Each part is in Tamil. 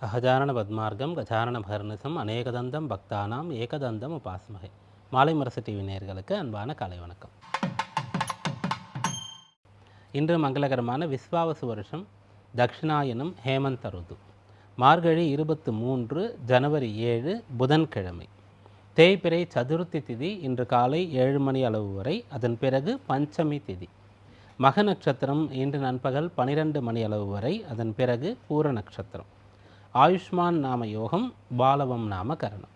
அகஜானன பத்மார்க்கம் கஜானன பகர்நிசம் அநேகதந்தம் பக்தானாம் ஏகதந்தம் உபாஸ்மகை. மாலை முரசு டிவி நேயர்களுக்கு அன்பான காலை வணக்கம். இன்று மங்களகரமான விஸ்வாவசு வருஷம் தக்ஷிணாயனம் ஹேமந்த ருது, மார்கழி 23 ஜனவரி 7 புதன்கிழமை, தேய்பிறை சதுர்த்தி திதி இன்று காலை 7 மணி அளவு வரை. அதன் பிறகு பஞ்சமி திதி. மக நட்சத்திரம் இன்று நண்பகல் 12 மணி அளவு வரை. அதன் பிறகு பூர நட்சத்திரம். ஆயுஷ்மான் நாம யோகம், பாலவம் நாம கரணம்.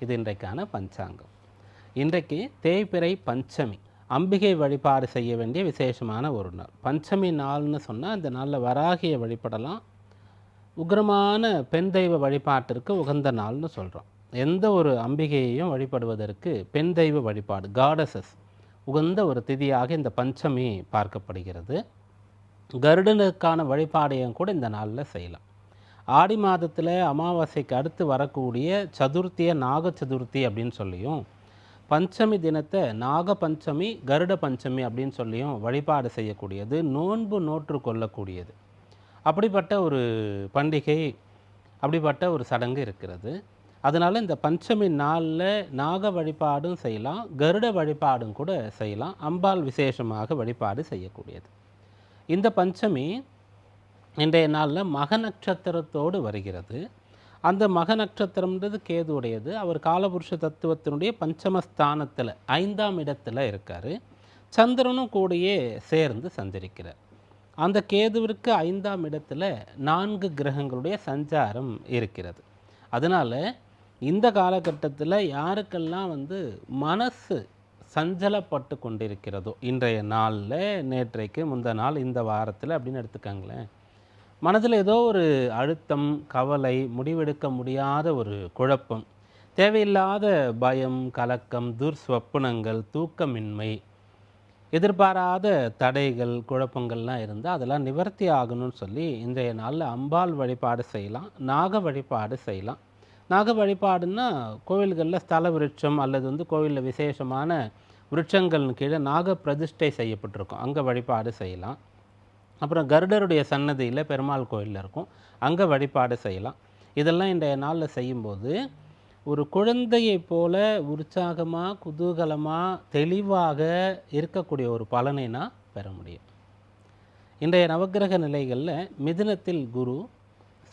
இது இன்றைக்கான பஞ்சாங்கம். இன்றைக்கு தேய்பிறை பஞ்சமி, அம்பிகை வழிபாடு செய்ய வேண்டிய விசேஷமான ஒரு நாள். பஞ்சமி நாள்னு சொன்னால் அந்த நாளில் வராகியை வழிபடலாம். உக்ரமான பெண் தெய்வ வழிபாட்டிற்கு உகந்த நாள்னு சொல்கிறோம். எந்த ஒரு அம்பிகையையும் வழிபடுவதற்கு பெண் தெய்வ வழிபாடு, காடசஸ், உகந்த ஒரு திதியாக இந்த பஞ்சமி பார்க்கப்படுகிறது. கருடனுக்கான வழிபாடையும் கூட இந்த நாளில் செய்யலாம். ஆடி மாதத்தில் அமாவாசைக்கு அடுத்து வரக்கூடிய சதுர்த்தியை நாக சதுர்த்தி அப்படின்னு சொல்லியும், பஞ்சமி தினத்தை நாக பஞ்சமி, கருட பஞ்சமி அப்படின்னு சொல்லியும் வழிபாடு செய்யக்கூடியது, நோன்பு நோற்று கொள்ளக்கூடியது. அப்படிப்பட்ட ஒரு பண்டிகை, அப்படிப்பட்ட ஒரு சடங்கு இருக்கிறது. அதனால் இந்த பஞ்சமி நாளில் நாக வழிபாடும் செய்யலாம், கருட வழிபாடும் கூட செய்யலாம். அம்பாள் விசேஷமாக வழிபாடு செய்யக்கூடியது. இந்த பஞ்சமி இன்றைய நாளில் மக நட்சத்திரத்தோடு வருகிறது. அந்த மக நட்சத்திரம்ன்றது கேதுவுடையது. அவர் காலபுருஷ தத்துவத்தினுடைய பஞ்சமஸ்தானத்தில் 5ஆம் இடத்துல இருக்கார். சந்திரனும் கூடயே சேர்ந்து சஞ்சரிக்கிறார். அந்த கேதுவிற்கு 5ஆம் இடத்துல 4 கிரகங்களுடைய சஞ்சாரம் இருக்கிறது. அதனால் இந்த காலகட்டத்தில் யாருக்கெல்லாம் மனசு சஞ்சலப்பட்டு கொண்டிருக்கிறதோ, இன்றைய நாளில், நேற்றைக்கு முந்த நாள், இந்த வாரத்தில் அப்படின்னு எடுத்துக்காங்களேன், மனதில் ஏதோ ஒரு அழுத்தம், கவலை, முடிவெடுக்க முடியாத ஒரு குழப்பம், தேவையில்லாத பயம், கலக்கம், துர்ஸ்வப்னங்கள், தூக்கமின்மை, எதிர்பாராத தடைகள், குழப்பங்கள்லாம் இருந்தால் அதெல்லாம் நிவர்த்தி ஆகணும்னு சொல்லி இன்றைய நாளில் அம்பாள் வழிபாடு செய்யலாம், நாக வழிபாடு செய்யலாம். நாக வழிபாடுன்னா கோவில்களில் ஸ்தல விருட்சம் அல்லது கோவிலில் விசேஷமான விருட்சங்கள்னு கீழே நாக பிரதிஷ்டை செய்யப்பட்டிருக்கும், அங்கே வழிபாடு செய்யலாம். அப்புறம் கருடருடைய சன்னதியில் பெருமாள் கோயிலில் இருக்கும், அங்கே வழிபாடு செய்யலாம். இதெல்லாம் இன்றைய நாளில் செய்யும்போது ஒரு குழந்தையை போல உற்சாகமாக, குதூகலமாக, தெளிவாக இருக்கக்கூடிய ஒரு பலனை நான் பெற முடியும். இன்றைய நவக்கிரக நிலைகளில் மிதுனத்தில் குரு,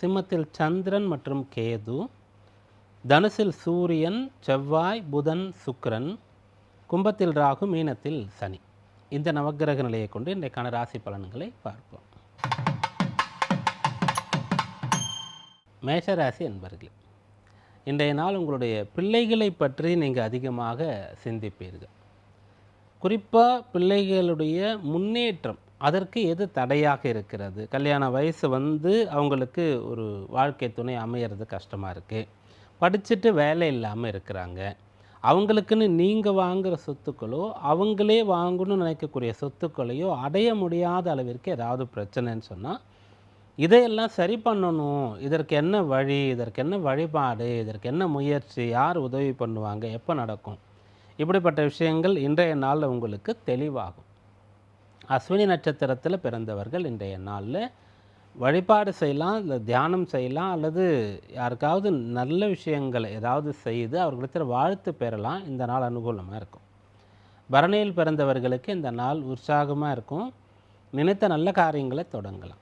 சிம்மத்தில் சந்திரன் மற்றும் கேது, தனுசில் சூரியன், செவ்வாய், புதன், சுக்கிரன், கும்பத்தில் ராகு, மீனத்தில் சனி. இந்த நவக்கிரக நிலையை கொண்டு இன்றைக்கான ராசி பலன்களை பார்ப்போம். மேஷராசி என்பர்களே, இன்றைய நாள் உங்களுடைய பிள்ளைகளை பற்றி நீங்கள் அதிகமாக சிந்திப்பீர்கள். குறிப்பாக பிள்ளைகளுடைய முன்னேற்றம், அதற்கு எது தடையாக இருக்கிறது? கல்யாண வயசு அவங்களுக்கு ஒரு வாழ்க்கை துணை அமையிறது கஷ்டமாக இருக்குது, படிச்சுட்டு வேலை இல்லாமல் இருக்கிறாங்க, அவங்களுக்குன்னு நீங்கள் வாங்குகிற சொத்துக்களோ, அவங்களே வாங்கணும்னு நினைக்கக்கூடிய சொத்துக்களையோ அடைய முடியாத அளவிற்கு ஏதாவது பிரச்சனைன்னு சொன்னால், இதையெல்லாம் சரி பண்ணணும், இதற்கு என்ன வழி, இதற்கு என்ன வழிபாடு, இதற்கு என்ன முயற்சி, யார் உதவி பண்ணுவாங்க, எப்போ நடக்கும், இப்படிப்பட்ட விஷயங்கள் இன்றைய நாளில் உங்களுக்கு தெளிவாகும். அஸ்வினி நட்சத்திரத்தில் பிறந்தவர்கள் இன்றைய நாளில் வழிபாடு செய்யலாம், இல்லை தியானம் செய்யலாம், அல்லது யாருக்காவது நல்ல விஷயங்களை ஏதாவது செய்து அவர்களிடத்தில் வாழ்த்து பெறலாம். இந்த நாள் அனுகூலமாக இருக்கும். பரணியில் பிறந்தவர்களுக்கு இந்த நாள் உற்சாகமாக இருக்கும், நினைத்த நல்ல காரியங்களை தொடங்கலாம்.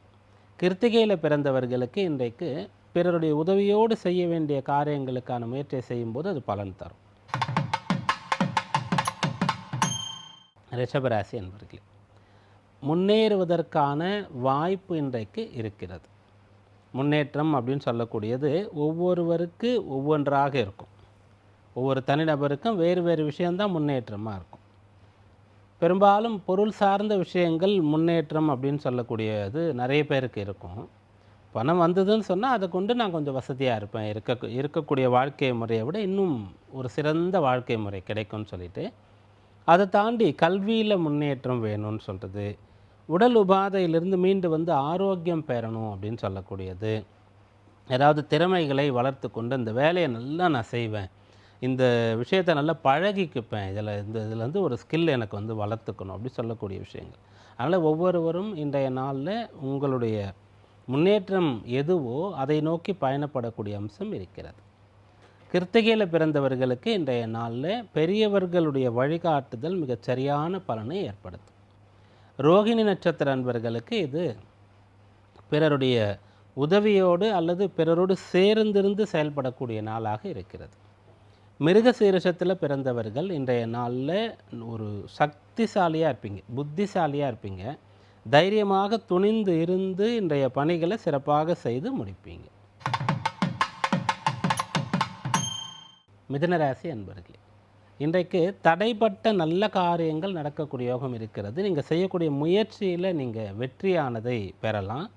கிருத்திகையில் பிறந்தவர்களுக்கு இன்றைக்கு பிறருடைய உதவியோடு செய்ய வேண்டிய காரியங்களுக்கான முயற்சியை செய்யும்போது அது பலன் தரும். ரிஷபராசி என்பவர்களே, முன்னேறுவதற்கான வாய்ப்பு இன்றைக்கு இருக்கிறது. முன்னேற்றம் அப்படின்னு சொல்லக்கூடியது ஒவ்வொருவருக்கு ஒவ்வொன்றாக இருக்கும். ஒவ்வொரு தனிநபருக்கும் வேறு வேறு விஷயந்தான் முன்னேற்றமாக இருக்கும். பெரும்பாலும் பொருள் சார்ந்த விஷயங்கள் முன்னேற்றம் அப்படின்னு சொல்லக்கூடியது நிறைய பேருக்கு இருக்கும். பணம் வந்ததுன்னு சொன்னால் அதை கொண்டு நான் கொஞ்சம் வசதியாக இருப்பேன், இருக்கக்கூடிய வாழ்க்கை முறையை விட இன்னும் ஒரு சிறந்த வாழ்க்கை முறை கிடைக்கும்னு சொல்லிட்டு, அதை தாண்டி கல்வியில் முன்னேற்றம் வேணும்னு சொல்கிறது, உடல் உபாதையிலிருந்து மீண்டு ஆரோக்கியம் பெறணும் அப்படின்னு சொல்லக்கூடியது, ஏதாவது திறமைகளை வளர்த்து கொண்டு இந்த வேலையை நல்லா நான் செய்வேன், இந்த விஷயத்தை நல்லா பழகிக்குப்பேன், இதில் ஒரு ஸ்கில் எனக்கு வளர்த்துக்கணும் அப்படி சொல்லக்கூடிய விஷயங்கள். அதனால் ஒவ்வொருவரும் இன்றைய நாளில் உங்களுடைய முன்னேற்றம் எதுவோ அதை நோக்கி பயணப்படக்கூடிய அம்சம் இருக்கிறது. கிருத்திகையில் பிறந்தவர்களுக்கு இன்றைய நாளில் பெரியவர்களுடைய வழிகாட்டுதல் மிகச் சரியான பலனை ஏற்படுத்தும். ரோகிணி நட்சத்திர அன்பர்களுக்கு இது பிறருடைய உதவியோடு அல்லது பிறரோடு சேர்ந்திருந்து செயல்படக்கூடிய நாளாக இருக்கிறது. மிருக சீரிஷத்தில் பிறந்தவர்கள் இன்றைய நாளில் ஒரு சக்திசாலியாக இருப்பீங்க, புத்திசாலியாக இருப்பீங்க. தைரியமாக துணிந்து இருந்து இன்றைய பணிகளை சிறப்பாக செய்து முடிப்பீங்க. மிதுனராசி அன்பர்களே, இன்றைக்கு தடைப்பட்ட நல்ல காரியங்கள் நடக்கக்கூடிய யோகம் இருக்கிறது. நீங்கள் செய்யக்கூடிய முயற்சியில் நீங்கள் வெற்றியானதை பெறலாம்.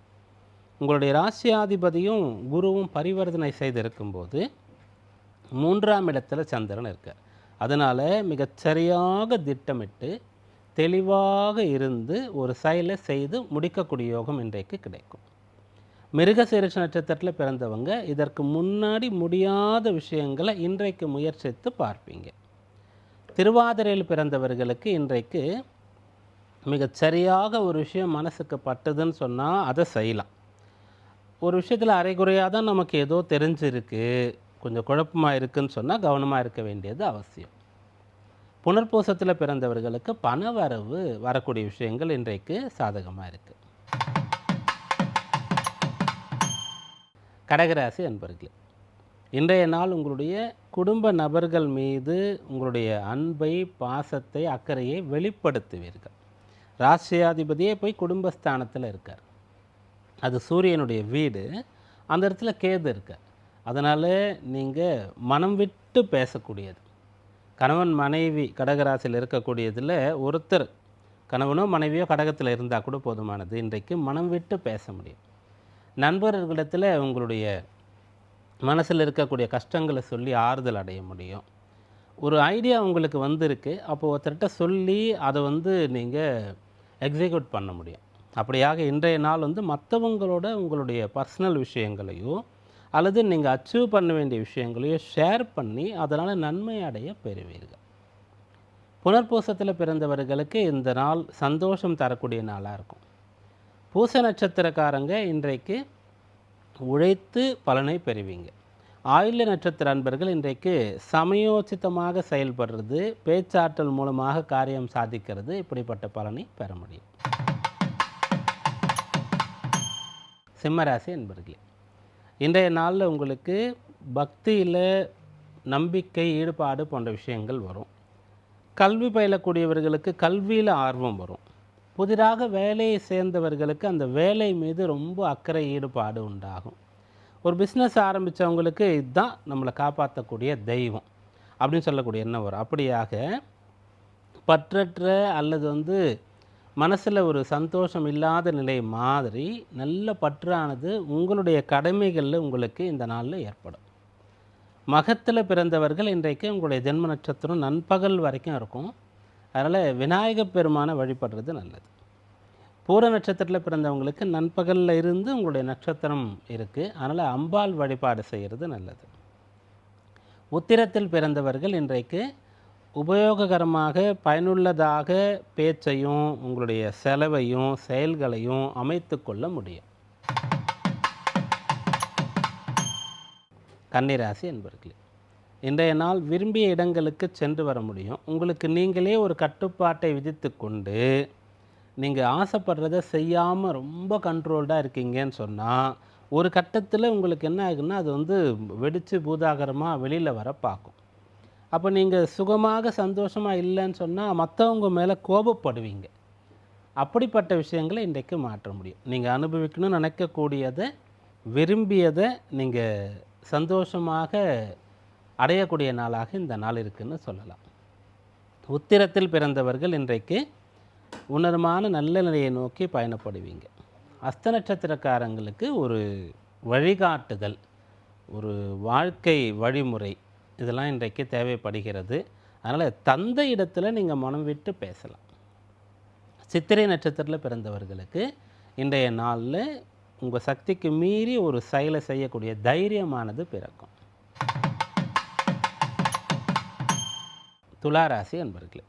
உங்களுடைய ராசியாதிபதியும் குருவும் பரிவர்த்தனை செய்திருக்கும்போது 3ஆம் இடத்துல சந்திரன் இருக்கார். அதனால் மிகச்சரியாக திட்டமிட்டு தெளிவாக இருந்து ஒரு செயலை செய்து முடிக்கக்கூடிய யோகம் இன்றைக்கு கிடைக்கும். மிருகசீரிஷ நட்சத்திரத்தில் பிறந்தவங்க இதற்கு முன்னாடி முடியாத விஷயங்களை இன்றைக்கு முயற்சித்து பார்ப்பீங்க. திருவாதிரையில் பிறந்தவர்களுக்கு இன்றைக்கு மிகச்சரியாக ஒரு விஷயம் மனசுக்கு பட்டுதுன்னு சொன்னால் அதை செய்யலாம். ஒரு விஷயத்தில் அரைகுறையாக தான் நமக்கு ஏதோ தெரிஞ்சிருக்கு, கொஞ்சம் குழப்பமாக இருக்குதுன்னு சொன்னால் கவனமாக இருக்க வேண்டியது அவசியம். புனர்பூசத்தில் பிறந்தவர்களுக்கு பண வரவு வரக்கூடிய விஷயங்கள் இன்றைக்கு சாதகமாக இருக்குது. கடகராசி அன்பர்களே, இன்றைய நாள் உங்களுடைய குடும்ப நபர்கள் மீது உங்களுடைய அன்பை, பாசத்தை, அக்கறையை வெளிப்படுத்துவீர்கள். ராசியாதிபதியே போய் குடும்பஸ்தானத்தில் இருக்கார். அது சூரியனுடைய வீடு. அந்த இடத்துல கேது இருக்கார். அதனால் நீங்கள் மனம் விட்டு பேசக்கூடியது. கணவன் மனைவி கடகராசியில் இருக்கக்கூடியதில் ஒருத்தர் கணவனோ மனைவியோ கடகத்தில் இருந்தால் கூட போதுமானது. இன்றைக்கு மனம் விட்டு பேச முடியும். நண்பர்களிடத்தில் உங்களுடைய மனசில் இருக்கக்கூடிய கஷ்டங்களை சொல்லி ஆறுதல் அடைய முடியும். ஒரு ஐடியா உங்களுக்கு வந்திருக்கு, அப்போது ஒருத்தர்கிட்ட சொல்லி அதை நீங்கள் எக்ஸிக்யூட் பண்ண முடியும். அப்படியாக இன்றைய நாள் மற்றவங்களோட உங்களுடைய பர்சனல் விஷயங்களையோ அல்லது நீங்கள் அச்சீவ் பண்ண வேண்டிய விஷயங்களையோ ஷேர் பண்ணி அதனால் நன்மை அடைய பெறுவீர்கள். புனர்பூசத்தில் பிறந்தவர்களுக்கு இந்த நாள் சந்தோஷம் தரக்கூடிய நாளாக இருக்கும். பூச நட்சத்திரக்காரங்க இன்றைக்கு உழைத்து பலனை பெறுவீங்க. ஆயில்ய நட்சத்திர அன்பர்கள் இன்றைக்கு சமயோசிதமாக செயல்படுறது, பேச்சாற்றல் மூலமாக காரியம் சாதிக்கிறது, இப்படிப்பட்ட பலனை பெற முடியும். சிம்மராசி அன்பர்களே, இன்றைய நாளில் உங்களுக்கு பக்தியில் நம்பிக்கை, ஈடுபாடு போன்ற விஷயங்கள் வரும். கல்வி பயிலக்கூடியவர்களுக்கு கல்வியில் ஆர்வம் வரும். புதிதாக வேலையை சேர்ந்தவர்களுக்கு அந்த வேலை மீது ரொம்ப அக்கறை, ஈடுபாடு உண்டாகும். ஒரு பிஸ்னஸ் ஆரம்பித்தவங்களுக்கு இதுதான் நம்மளை காப்பாற்றக்கூடிய தெய்வம் அப்படின்னு சொல்லக்கூடிய எண்ணம் வரும். அப்படியாக பற்றற்ற அல்லது மனசில் ஒரு சந்தோஷம் இல்லாத நிலை மாதிரி நல்ல பற்றானது உங்களுடைய கடமைகளில் உங்களுக்கு இந்த நாளில் ஏற்படும். மகத்தில் பிறந்தவர்கள் இன்றைக்கு உங்களுடைய ஜென்ம நட்சத்திரம் நண்பகல் வரைக்கும் இருக்கும். அதனால் விநாயகப் பெருமானை வழிபடுறது நல்லது. பூர நட்சத்திரத்தில் பிறந்தவங்களுக்கு நண்பகலில் இருந்து உங்களுடைய நட்சத்திரம் இருக்குது. அதனால் அம்பாள் வழிபாடு செய்கிறது நல்லது. உத்திரத்தில் பிறந்தவர்கள் இன்றைக்கு உபயோககரமாக பயனுள்ளதாக பேச்சையும் உங்களுடைய செலவையும் செயல்களையும் அமைத்து கொள்ள முடியும். கன்னிராசி என்பர்களே, இன்றைய நாள் விரும்பிய இடங்களுக்கு சென்று வர முடியும். உங்களுக்கு நீங்களே ஒரு கட்டுப்பாட்டை விதித்து கொண்டு நீங்கள் ஆசைப்படுறதை செய்யாமல் ரொம்ப கண்ட்ரோல்டாக இருக்கீங்கன்னு சொன்னால் ஒரு கட்டத்தில் உங்களுக்கு என்ன ஆகுன்னா அது வெடித்து பூதாகரமாக வெளியில் வர பார்க்கும். அப்போ நீங்கள் சுகமாக சந்தோஷமாக இல்லைன்னு சொன்னால் மற்றவங்க மேலே கோபப்படுவீங்க. அப்படிப்பட்ட விஷயங்களை இன்றைக்கு மாற்ற முடியும். நீங்கள் அனுபவிக்கணும்னு நினைக்கக்கூடியதை, விரும்பியதை நீங்கள் சந்தோஷமாக அடையக்கூடிய நாளாக இந்த நாள் இருக்குதுன்னு சொல்லலாம். உத்திரத்தில் பிறந்தவர்கள் இன்றைக்கு உன்னதமான நல்ல நிலையை நோக்கி பயணப்படுவீங்க. அஸ்த நட்சத்திரக்காரங்களுக்கு ஒரு வழிகாட்டுதல், ஒரு வாழ்க்கை வழிமுறை இதெல்லாம் இன்றைக்கு தேவைப்படுகிறது. அதனால் தந்தை இடத்துல நீங்கள் மனம் விட்டு பேசலாம். சித்திரை நட்சத்திரத்தில் பிறந்தவர்களுக்கு இன்றைய நாளில் உங்கள் சக்திக்கு மீறி ஒரு செயலை செய்யக்கூடிய தைரியமானது பிறக்கும். துளாராசி அன்பர்களே,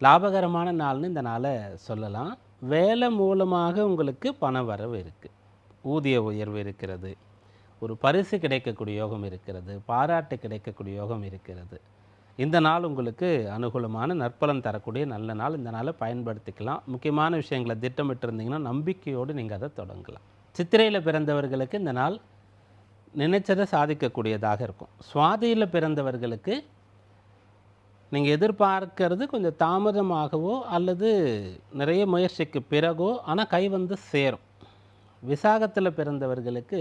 லாபகரமான நாள்னு இந்த நாளை சொல்லலாம். வேலை மூலமாக உங்களுக்கு பண வரவு இருக்குது, ஊதிய உயர்வு இருக்கிறது, ஒரு பரிசு கிடைக்கக்கூடிய யோகம் இருக்கிறது, பாராட்டு கிடைக்கக்கூடிய யோகம் இருக்கிறது. இந்த நாள் உங்களுக்கு அனுகூலமான நற்பலன் தரக்கூடிய நல்ல நாள். இந்த நாளை பயன்படுத்திக்கலாம். முக்கியமான விஷயங்களை திட்டமிட்டு இருந்தீங்கன்னா நம்பிக்கையோடு நீங்கள் அதை தொடங்கலாம். சித்திரையில் பிறந்தவர்களுக்கு இந்த நாள் நினைச்சதை சாதிக்கக்கூடியதாக இருக்கும். சுவாதியில் பிறந்தவர்களுக்கு நீங்கள் எதிர்பார்க்கிறது கொஞ்சம் தாமதமாகவோ அல்லது நிறைய முயற்சிக்கு பிறகோ ஆனால் கை வந்து சேரும். விசாகத்தில் பிறந்தவர்களுக்கு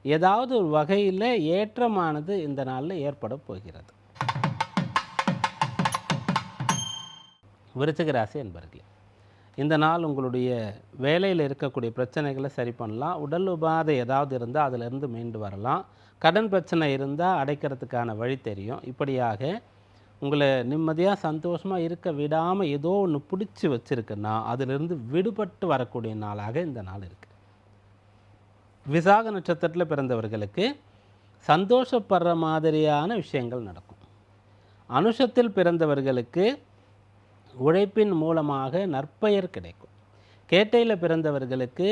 ஏதாவது ஒரு வகையில் ஏற்றமானது இந்த நாளில் ஏற்பட போகிறது. விருச்சிக ராசி என்பர்களே, இந்த நாள் உங்களுடைய வேலையில் இருக்கக்கூடிய பிரச்சனைகளை சரி பண்ணலாம். உடல் உபாதை ஏதாவது இருந்தால் அதிலிருந்து மீண்டு வரலாம். கடன் பிரச்சனை இருந்தால் அடைக்கிறதுக்கான வழி தெரியும். இப்படியாக உங்களை நிம்மதியாக சந்தோஷமாக இருக்க விடாமல் ஏதோ ஒன்று பிடிச்சி வச்சுருக்குன்னா அதிலிருந்து விடுபட்டு வரக்கூடிய நாளாக இந்த நாள் இருக்குது. விசாக நட்சத்திரத்தில் பிறந்தவர்களுக்கு சந்தோஷப்படுற மாதிரியான விஷயங்கள் நடக்கும். அனுஷத்தில் பிறந்தவர்களுக்கு உழைப்பின் மூலமாக நற்பெயர் கிடைக்கும். கேட்டையில் பிறந்தவர்களுக்கு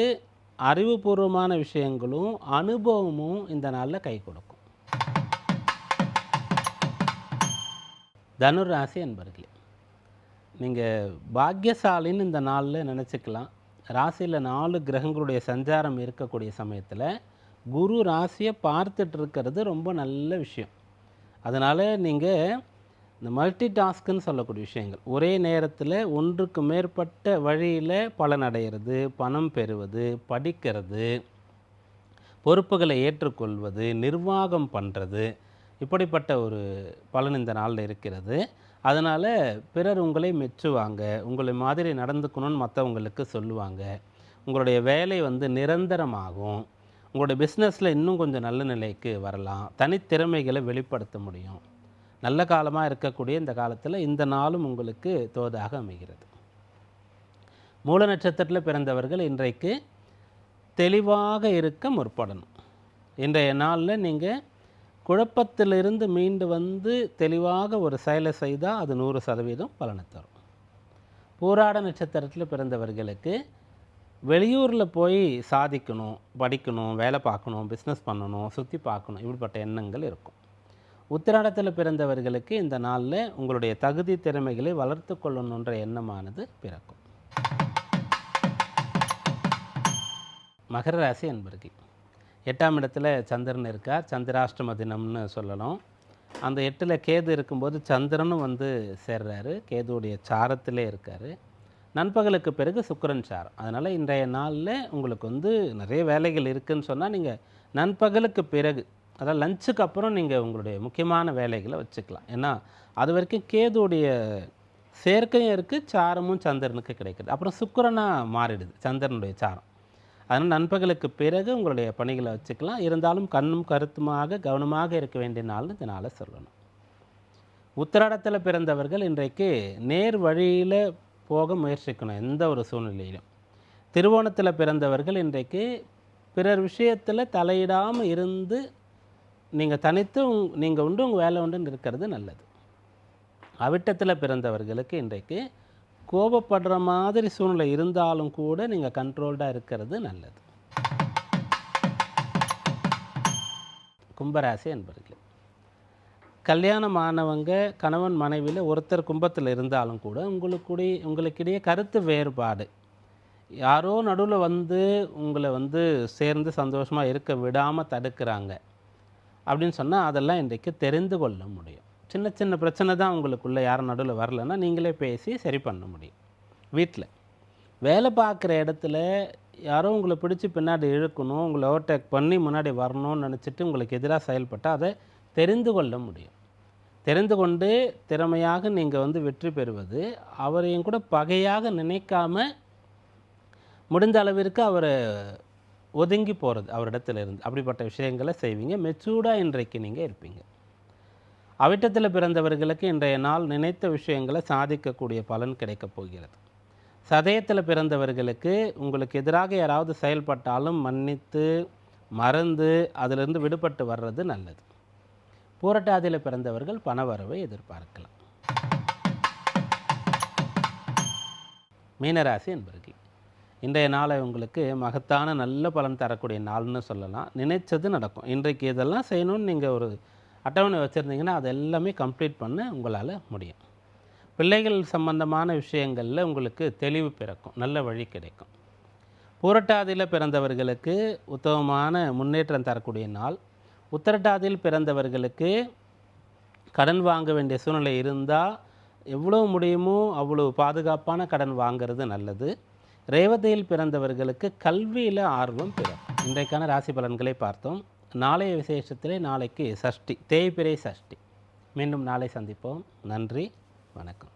அறிவுபூர்வமான விஷயங்களும் அனுபவமும் இந்த நாளில் கை கொடுக்கும். தனுர் ராசி என்பர்களே, நீங்கள் பாக்கியசாலின்னு இந்த நாளில் நினச்சிக்கலாம். ராசியில் 4 கிரகங்களுடைய சஞ்சாரம் இருக்கக்கூடிய சமயத்தில் குரு ராசியை பார்த்துட்டு இருக்கிறது ரொம்ப நல்ல விஷயம். அதனால் நீங்கள் இந்த மல்டி டாஸ்க்குன்னு சொல்லக்கூடிய விஷயங்கள், ஒரே நேரத்தில் ஒன்றுக்கு மேற்பட்ட வழியில் பலனடைகிறது, பணம் பெறுவது, படிக்கிறது, பொறுப்புகளை ஏற்றுக்கொள்வது, நிர்வாகம் பண்ணுறது, இப்படிப்பட்ட ஒரு பலன் இந்த நாளில் இருக்கிறது. அதனால் பிறர் உங்களை மெச்சுவாங்க, உங்களை மாதிரி நடந்துக்கணும்னு மற்றவங்களுக்கு சொல்லுவாங்க. உங்களுடைய வேலை வந்து நிரந்தரமாகும். உங்களுடைய பிஸ்னஸில் இன்னும் கொஞ்சம் நல்ல நிலைக்கு வரலாம். தனித்திறமைகளை வெளிப்படுத்த முடியும். நல்ல காலமாக இருக்கக்கூடிய இந்த காலத்தில் இந்த நாளும் உங்களுக்கு தோதாக அமைகிறது. மூல நட்சத்திரத்தில் பிறந்தவர்கள் இன்றைக்கு தெளிவாக இருக்க முற்படணும். இன்றைய நாளில் நீங்கள் குழப்பத்திலிருந்து மீண்டு வந்து தெளிவாக ஒரு செயலை செய்தால் அது 100% பலனை தரும். பூராட நட்சத்திரத்தில் பிறந்தவர்களுக்கு வெளியூரில் போய் சாதிக்கணும், படிக்கணும், வேலை பார்க்கணும், பிஸ்னஸ் பண்ணணும், சுற்றி பார்க்கணும், இப்படிப்பட்ட எண்ணங்கள் இருக்கும். உத்திராடத்தில் பிறந்தவர்களுக்கு இந்த நாளில் உங்களுடைய தகுதி திறமைகளை வளர்த்து கொள்ளணுன்ற எண்ணமானது பிறக்கும். மகர ராசி என்பர்கள், 8ஆம் இடத்துல சந்திரன் இருக்கார். சந்திராஷ்டம தினம்னு சொல்லணும். அந்த 8ல் கேது இருக்கும்போது சந்திரனும் வந்து சேர்றாரு, கேதுவுடைய சாரத்திலே இருக்கார். நண்பகலுக்கு பிறகு சுக்கிரன் சாரம். அதனால் இன்றைய நாளில் உங்களுக்கு வந்து நிறைய வேலைகள் இருக்குதுன்னு சொன்னால் நீங்கள் நண்பகலுக்கு பிறகு, அதாவது லஞ்சுக்கு அப்புறம் நீங்கள் உங்களுடைய முக்கியமான வேலைகளை வச்சுக்கலாம். ஏன்னா அது வரைக்கும் கேதுவுடைய சேர்க்கையும் இருக்குது, சாரமும் சந்திரனுக்கு கிடைக்குது. அப்புறம் சுக்கிரனாக மாறிடுது சந்திரனுடைய சாரம். அதனால் நண்பகலுக்கு பிறகு உங்களுடைய பணிகளை வச்சுக்கலாம். இருந்தாலும் கண்ணும் கருத்துமாக கவனமாக இருக்க வேண்டிய நாள்னு இந்த நாளை சொல்லணும். உத்திராடத்தில் பிறந்தவர்கள் இன்றைக்கு நேர் வழியில் போக முயற்சிக்கணும் எந்த ஒரு சூழ்நிலையிலும். திருவோணத்தில் பிறந்தவர்கள் இன்றைக்கு பிறர் விஷயத்தில் தலையிடாமல் இருந்து நீங்கள் தனித்து நீங்கள் உண்டு உங்கள் வேலை உண்டுன்னு இருக்கிறது நல்லது. அவிட்டத்தில் பிறந்தவர்களுக்கு இன்றைக்கு கோபப்படுற மாதிரி சூழ்நிலை இருந்தாலும் கூட நீங்கள் கண்ட்ரோல்டாக இருக்கிறது நல்லது. கும்பராசி என்பர்களே, கல்யாணமானவங்க கணவன் மனைவியில் ஒருத்தர் கும்பத்தில் இருந்தாலும் கூட உங்களுக்கிடையே கருத்து வேறுபாடு, யாரோ நடுவில் வந்து உங்களை வந்து சேர்ந்து சந்தோஷமாக இருக்க விடாமல் தடுக்கிறாங்க அப்படின்னு சொன்னால் அதெல்லாம் இன்றைக்கு தெரிந்து கொள்ள முடியும். சின்ன சின்ன பிரச்சனை தான் உங்களுக்குள்ளே யாரும் நடுவில் வரலைன்னா நீங்களே பேசி சரி பண்ண முடியும். வீட்டில் வேலை பார்க்குற இடத்துல யாரோ உங்களை பிடிச்சி பின்னாடி இழுக்கணும், உங்களை ஓவர்டேக் பண்ணி முன்னாடி வரணும்னு நினச்சிட்டு உங்களுக்கு எதிராக செயல்பட்டால் அதை தெரிந்து கொள்ள முடியும். தெரிந்து கொண்டு திறமையாக நீங்கள் வந்து வெற்றி பெறுவது, அவரையும் கூட பகையாக நினைக்காம முடிந்த அளவிற்கு அவரை ஒதுங்கி போகிறது அவரிடத்துல இருந்து, அப்படிப்பட்ட விஷயங்களை செய்வீங்க. மெச்சூர்டாக இன்றைக்கு நீங்கள் இருப்பீங்க. அவிட்டத்தில் பிறந்தவர்களுக்கு இன்றைய நாள் நினைத்த விஷயங்களை சாதிக்கக்கூடிய பலன் கிடைக்கப் போகிறது. சதயத்தில் பிறந்தவர்களுக்கு உங்களுக்கு எதிராக யாராவது செயல்பட்டாலும் மன்னித்து மறந்து அதிலிருந்து விடுபட்டு வர்றது நல்லது. பூரட்டாதியில் பிறந்தவர்கள் பணவரவை எதிர்பார்க்கலாம். மீனராசி என்பர்கள், இன்றைய நாளை உங்களுக்கு மகத்தான நல்ல பலன் தரக்கூடிய நாள்னு சொல்லலாம். நினைச்சது நடக்கும். இன்றைக்கு இதெல்லாம் செய்யணும்னு நீங்கள் ஒரு அட்டவணை வச்சுருந்தீங்கன்னா அது எல்லாமே கம்ப்ளீட் பண்ண உங்களால் முடியும். பிள்ளைகள் சம்பந்தமான விஷயங்களில் உங்களுக்கு தெளிவு பிறக்கும், நல்ல வழி கிடைக்கும். பூரட்டாதியில் பிறந்தவர்களுக்கு உத்தமமான முன்னேற்றம் தரக்கூடிய நாள். உத்திரட்டாதியில் பிறந்தவர்களுக்கு கடன் வாங்க வேண்டிய சூழ்நிலை இருந்தால் எவ்வளோ முடியுமோ அவ்வளோ பாதுகாப்பான கடன் வாங்கிறது நல்லது. ரேவதியில் பிறந்தவர்களுக்கு கல்வியில் ஆர்வம் பெறும். இன்றைக்கான ராசி பலன்களை பார்த்தோம். நாளைய விசேஷத்திலே நாளைக்கு சஷ்டி, தேய்பிறை சஷ்டி. மீண்டும் நாளை சந்திப்போம். நன்றி, வணக்கம்.